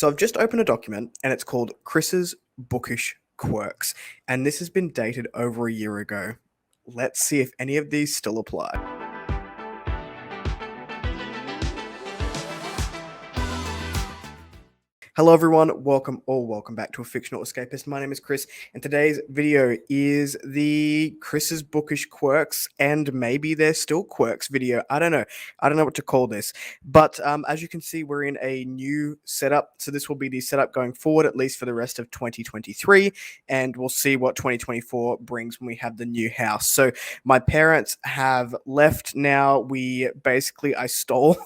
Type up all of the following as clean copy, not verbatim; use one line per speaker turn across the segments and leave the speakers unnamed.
So I've just opened a document and it's called Kris's Bookish Quirks. And this has been dated over a year ago. Let's see if any of these still apply. Hello everyone, welcome back to A Fictional Escapist. My name is Kris, and today's video is the Kris's Bookish Quirks, and maybe they're still quirks video. I don't know what to call this. But as you can see, we're in a new setup. So this will be the setup going forward, at least for the rest of 2023, and we'll see what 2024 brings when we have the new house. So my parents have left now. I stole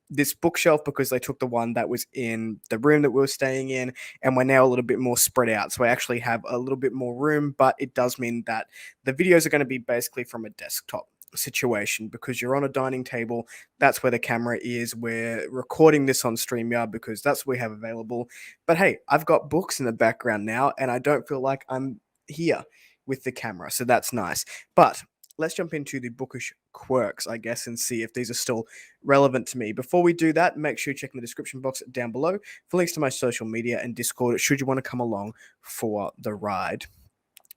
this bookshelf because they took the one that was in the room that we were staying in, and we're now a little bit more spread out. So I actually have a little bit more room, but it does mean that the videos are going to be basically from a desktop situation because you're on a dining table. That's where the camera is. We're recording this on StreamYard because that's what we have available. But hey, I've got books in the background now, and I don't feel like I'm here with the camera. So that's nice. But let's jump into the Bookish Quirks, I guess, and see if these are still relevant to me. Before we do that, make sure you check in the description box down below for links to my social media and Discord should you want to come along for the ride.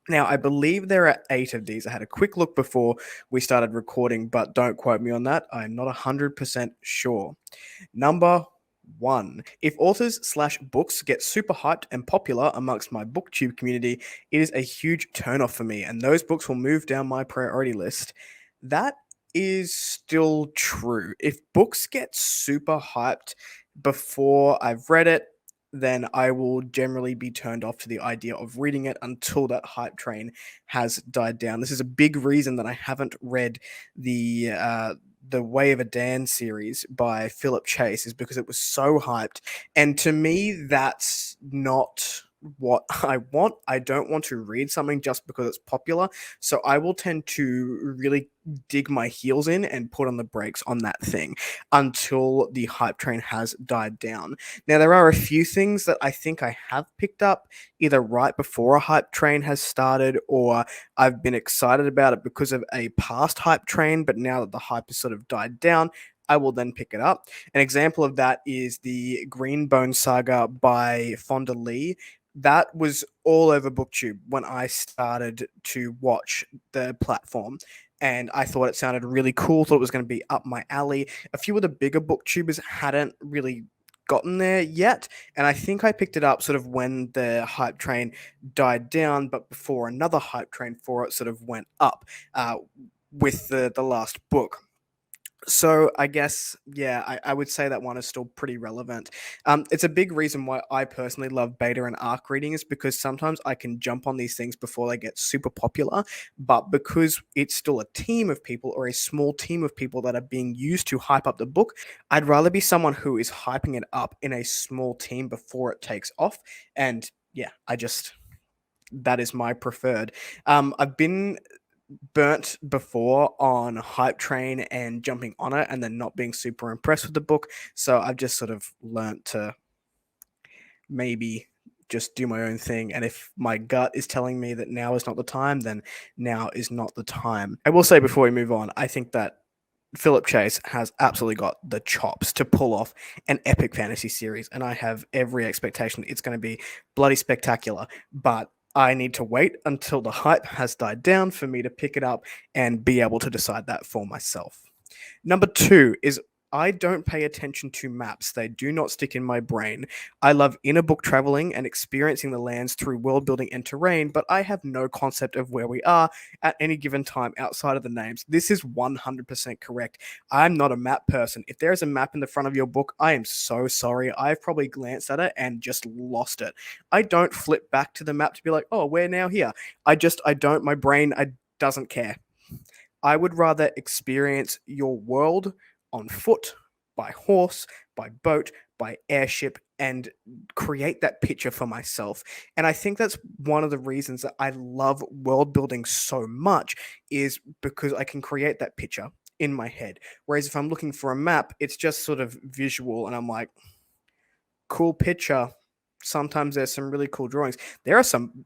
Now, I believe there are 8 of these. I had a quick look before we started recording, but don't quote me on that. I'm not 100% sure. Number 1. If authors/books get super hyped and popular amongst my booktube community, it is a huge turnoff for me, and those books will move down my priority list. That is still true. If books get super hyped before I've read it, then I will generally be turned off to the idea of reading it until that hype train has died down. This is a big reason that I haven't read the Way of a Dan series by Philip Chase, is because it was so hyped. And to me, that's not what I want. I don't want to read something just because it's popular. So I will tend to really dig my heels in and put on the brakes on that thing until the hype train has died down. Now, there are a few things that I think I have picked up either right before a hype train has started, or I've been excited about it because of a past hype train, but now that the hype has sort of died down, I will then pick it up. An example of that is the Greenbone Saga by Fonda Lee. That was all over BookTube when I started to watch the platform, and I thought it sounded really cool, thought it was going to be up my alley. A few of the bigger booktubers hadn't really gotten there yet, and I think I picked it up sort of when the hype train died down, but before another hype train for it sort of went up with the last book. So I guess, yeah, I would say that one is still pretty relevant. It's a big reason why I personally love beta and ARC reading, is because sometimes I can jump on these things before they get super popular, but because it's still a team of people or a small team of people that are being used to hype up the book, I'd rather be someone who is hyping it up in a small team before it takes off. And yeah, that is my preferred. I've been burnt before on hype train and jumping on it and then not being super impressed with the book. So I've just sort of learnt to maybe just do my own thing. And if my gut is telling me that now is not the time, then now is not the time. I will say before we move on, I think that Philip Chase has absolutely got the chops to pull off an epic fantasy series, and I have every expectation it's going to be bloody spectacular. But I need to wait until the hype has died down for me to pick it up and be able to decide that for myself. Number 2 is I don't pay attention to maps. They do not stick in my brain. I love inner book traveling and experiencing the lands through world building and terrain, but I have no concept of where we are at any given time outside of the names. This is 100% correct. I'm not a map person. If there is a map in the front of your book, I am so sorry. I've probably glanced at it and just lost it. I don't flip back to the map to be like, oh, we're now here. I don't, my brain, doesn't care. I would rather experience your world on foot, by horse, by boat, by airship, and create that picture for myself. And I think that's one of the reasons that I love world building so much, is because I can create that picture in my head. Whereas if I'm looking for a map, it's just sort of visual, and I'm like, cool picture. Sometimes there's some really cool drawings. There are some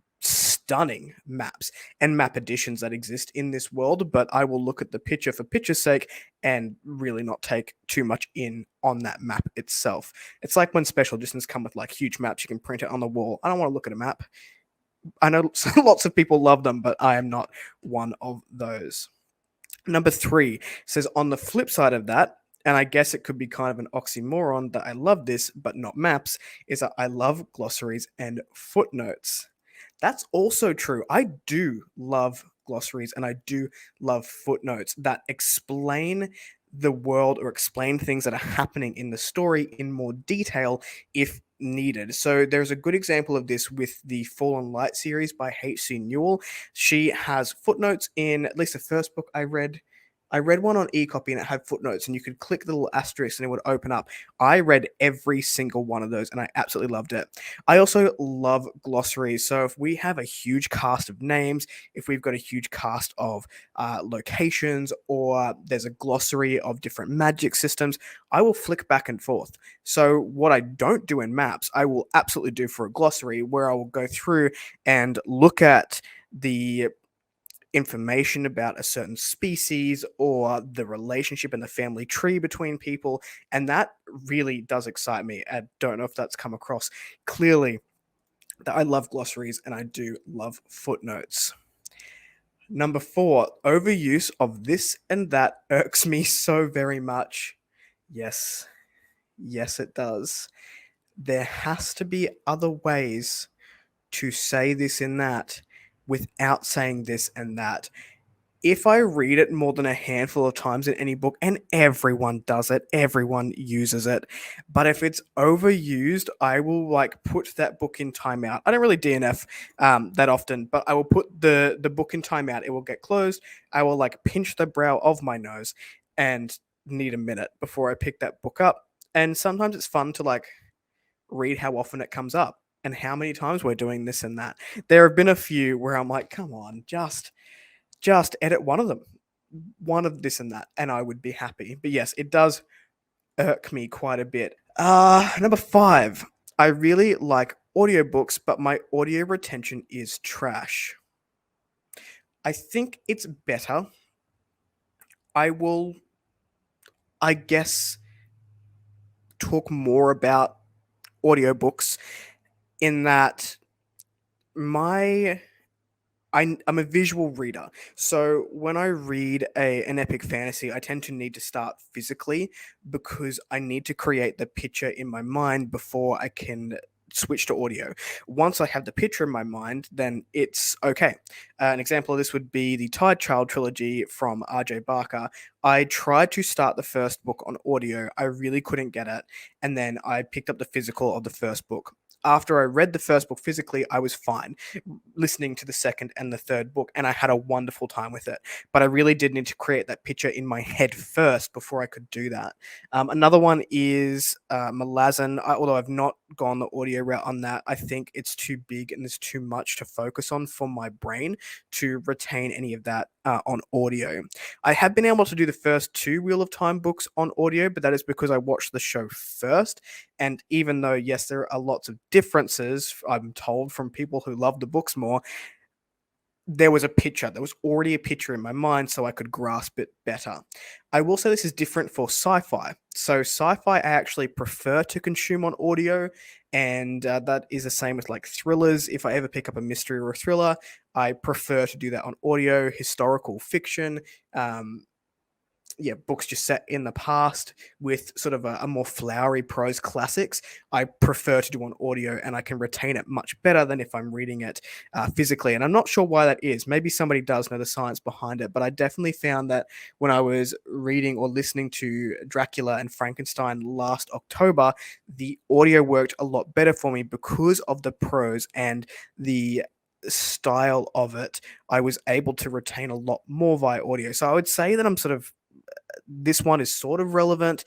stunning maps and map additions that exist in this world, but I will look at the picture for picture's sake and really not take too much in on that map itself. It's like when special editions come with like huge maps you can print it on the wall. I don't want to look at a map. I know lots of people love them, but I am not one of those. Number 3 says, on the flip side of that, and I guess it could be kind of an oxymoron that I love this, but not maps, is that I love glossaries and footnotes. That's also true. I do love glossaries and I do love footnotes that explain the world or explain things that are happening in the story in more detail if needed. So there's a good example of this with the Fallen Light series by H.C. Newell. She has footnotes in at least the first book I read. I read one on e-copy and it had footnotes and you could click the little asterisk and it would open up. I read every single one of those and I absolutely loved it. I also love glossaries. So if we have a huge cast of names, if we've got a huge cast of locations, or there's a glossary of different magic systems, I will flick back and forth. So what I don't do in maps, I will absolutely do for a glossary, where I will go through and look at the information about a certain species or the relationship and the family tree between people. And that really does excite me. I don't know if that's come across clearly, that I love glossaries and I do love footnotes. Number 4, overuse of this and that irks me so very much. Yes, it does. There has to be other ways to say this and that without saying this and that. If I read it more than a handful of times in any book, and everyone does it, everyone uses it, but if it's overused, I will like put that book in timeout. I don't really DNF that often, but I will put the book in timeout. It will get closed. I will like pinch the brow of my nose and need a minute before I pick that book up. And sometimes it's fun to like read how often it comes up and how many times we're doing this and that. There have been a few where I'm like, come on, just edit one of them, one of this and that, and I would be happy. But yes, it does irk me quite a bit. Number 5, I really like audiobooks, but my audio retention is trash. I think it's better. I will, I guess, talk more about audiobooks in that I'm a visual reader. So when I read an epic fantasy, I tend to need to start physically because I need to create the picture in my mind before I can switch to audio. Once I have the picture in my mind, then it's okay. An example of this would be the Tide Child trilogy from R.J. Barker. I tried to start the first book on audio. I really couldn't get it. And then I picked up the physical of the first book. After I read the first book physically, I was fine listening to the second and the third book, and I had a wonderful time with it. But I really did need to create that picture in my head first before I could do that. Another one is Malazan. Although I've not gone the audio route on that, I think it's too big and there's too much to focus on for my brain to retain any of that on audio. I have been able to do the first 2 Wheel of Time books on audio, but that is because I watched the show first. And even though, yes, there are lots of differences, I'm told from people who love the books more, there was a picture. There was already a picture in my mind, so I could grasp it better. I will say this is different for sci-fi. So sci-fi, I actually prefer to consume on audio, and that is the same with like thrillers. If I ever pick up a mystery or a thriller, I prefer to do that on audio. Historical fiction, books just set in the past with sort of a more flowery prose classics, I prefer to do on audio, and I can retain it much better than if I'm reading it physically. And I'm not sure why that is. Maybe somebody does know the science behind it, but I definitely found that when I was reading or listening to Dracula and Frankenstein last October, the audio worked a lot better for me because of the prose and the style of it. I was able to retain a lot more via audio. So I would say that I'm sort of this one is sort of relevant,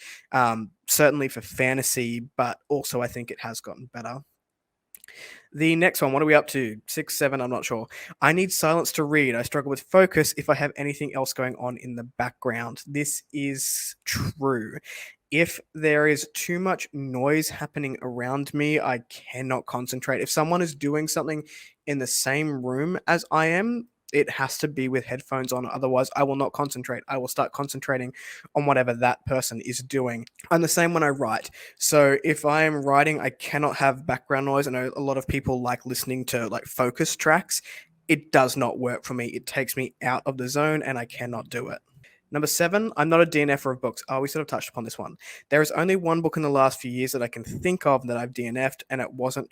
certainly for fantasy, but also I think it has gotten better. The next one, what are we up to? 6, 7, I'm not sure. I need silence to read. I struggle with focus if I have anything else going on in the background. This is true. If there is too much noise happening around me, I cannot concentrate. If someone is doing something in the same room as I am, it has to be with headphones on. Otherwise, I will not concentrate. I will start concentrating on whatever that person is doing. I'm the same when I write. So if I am writing, I cannot have background noise. I know a lot of people like listening to like focus tracks. It does not work for me. It takes me out of the zone and I cannot do it. Number 7, I'm not a DNFer of books. Oh, we sort of touched upon this one. There is only one book in the last few years that I can think of that I've DNF'd, and I wasn't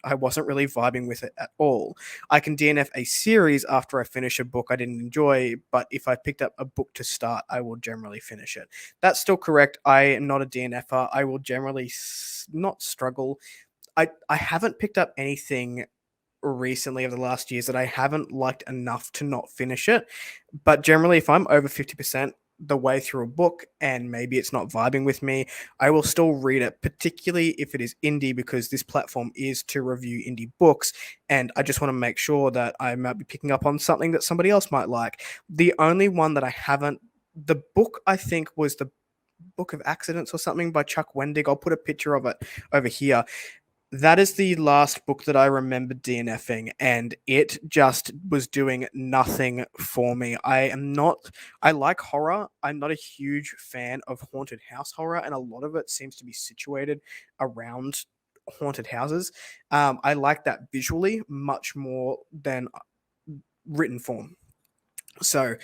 really vibing with it at all. I can DNF a series after I finish a book I didn't enjoy, but if I picked up a book to start, I will generally finish it. That's still correct. I am not a DNFer. I will generally not struggle. I haven't picked up anything recently over the last years that I haven't liked enough to not finish it. But generally, if I'm over 50% the way through a book and maybe it's not vibing with me, I will still read it, particularly if it is indie, because this platform is to review indie books. And I just want to make sure that I might be picking up on something that somebody else might like. The only one that I haven't, the book I think was the Book of Accidents or something by Chuck Wendig. I'll put a picture of it over here. That is the last book that I remember DNFing, and it just was doing nothing for me. I like horror. I'm not a huge fan of haunted house horror, and a lot of it seems to be situated around haunted houses. I like that visually much more than written form. So,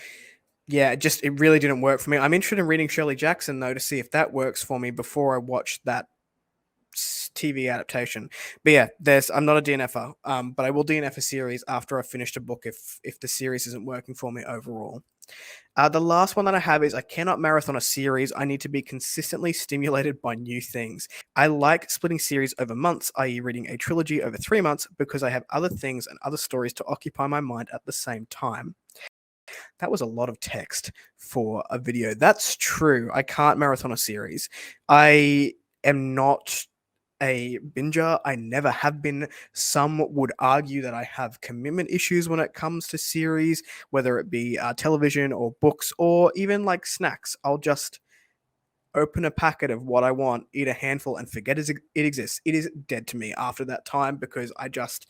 yeah, it really didn't work for me. I'm interested in reading Shirley Jackson, though, to see if that works for me before I watch that TV adaptation. But yeah, I'm not a DNFer, but I will DNF a series after I've finished a book if the series isn't working for me overall. The last one that I have is I cannot marathon a series. I need to be consistently stimulated by new things. I like splitting series over months, i.e., reading a trilogy over 3 months, because I have other things and other stories to occupy my mind at the same time. That was a lot of text for a video. That's true. I can't marathon a series. I am not a binger. I never have been. Some would argue that I have commitment issues when it comes to series, whether it be television or books or even like snacks. I'll just open a packet of what I want, eat a handful, and forget it exists. It is dead to me after that time because I just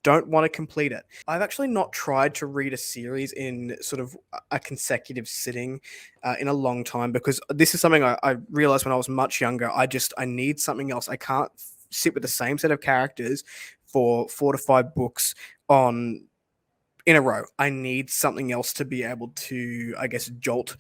don't want to complete it. I've actually not tried to read a series in sort of a consecutive sitting in a long time, because this is something I realized when I was much younger. I need something else. I can't sit with the same set of characters for 4 to 5 books on in a row. I need something else to be able to, I guess, jolt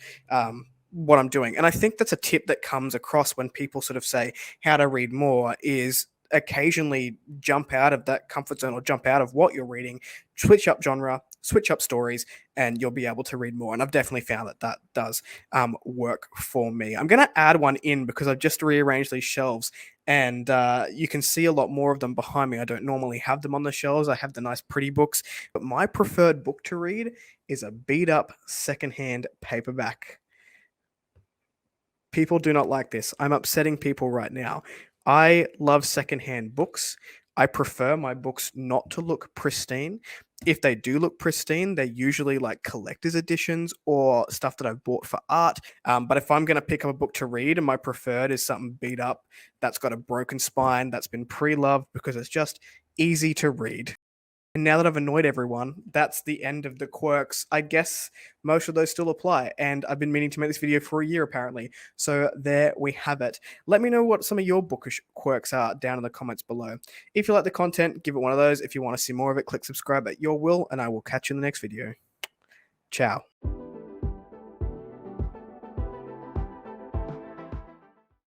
what I'm doing. And I think that's a tip that comes across when people sort of say how to read more is occasionally jump out of that comfort zone or jump out of what you're reading, switch up genre, switch up stories, and you'll be able to read more. And I've definitely found that does work for me. I'm going to add one in because I've just rearranged these shelves, and you can see a lot more of them behind me. I don't normally have them on the shelves. I have the nice pretty books, but my preferred book to read is a beat up secondhand paperback. People do not like this. I'm upsetting people right now. I love secondhand books. I prefer my books not to look pristine. If they do look pristine, they're usually like collector's editions or stuff that I've bought for art. But if I'm going to pick up a book to read, and my preferred is something beat up, that's got a broken spine, that's been pre-loved, because it's just easy to read. And now that I've annoyed everyone, that's the end of the quirks. I guess most of those still apply, and I've been meaning to make this video for a year apparently. So there we have it. Let me know what some of your bookish quirks are down in the comments below. If you like the content, give it one of those. If you want to see more of it, click subscribe at your will, and I will catch you in the next video. Ciao.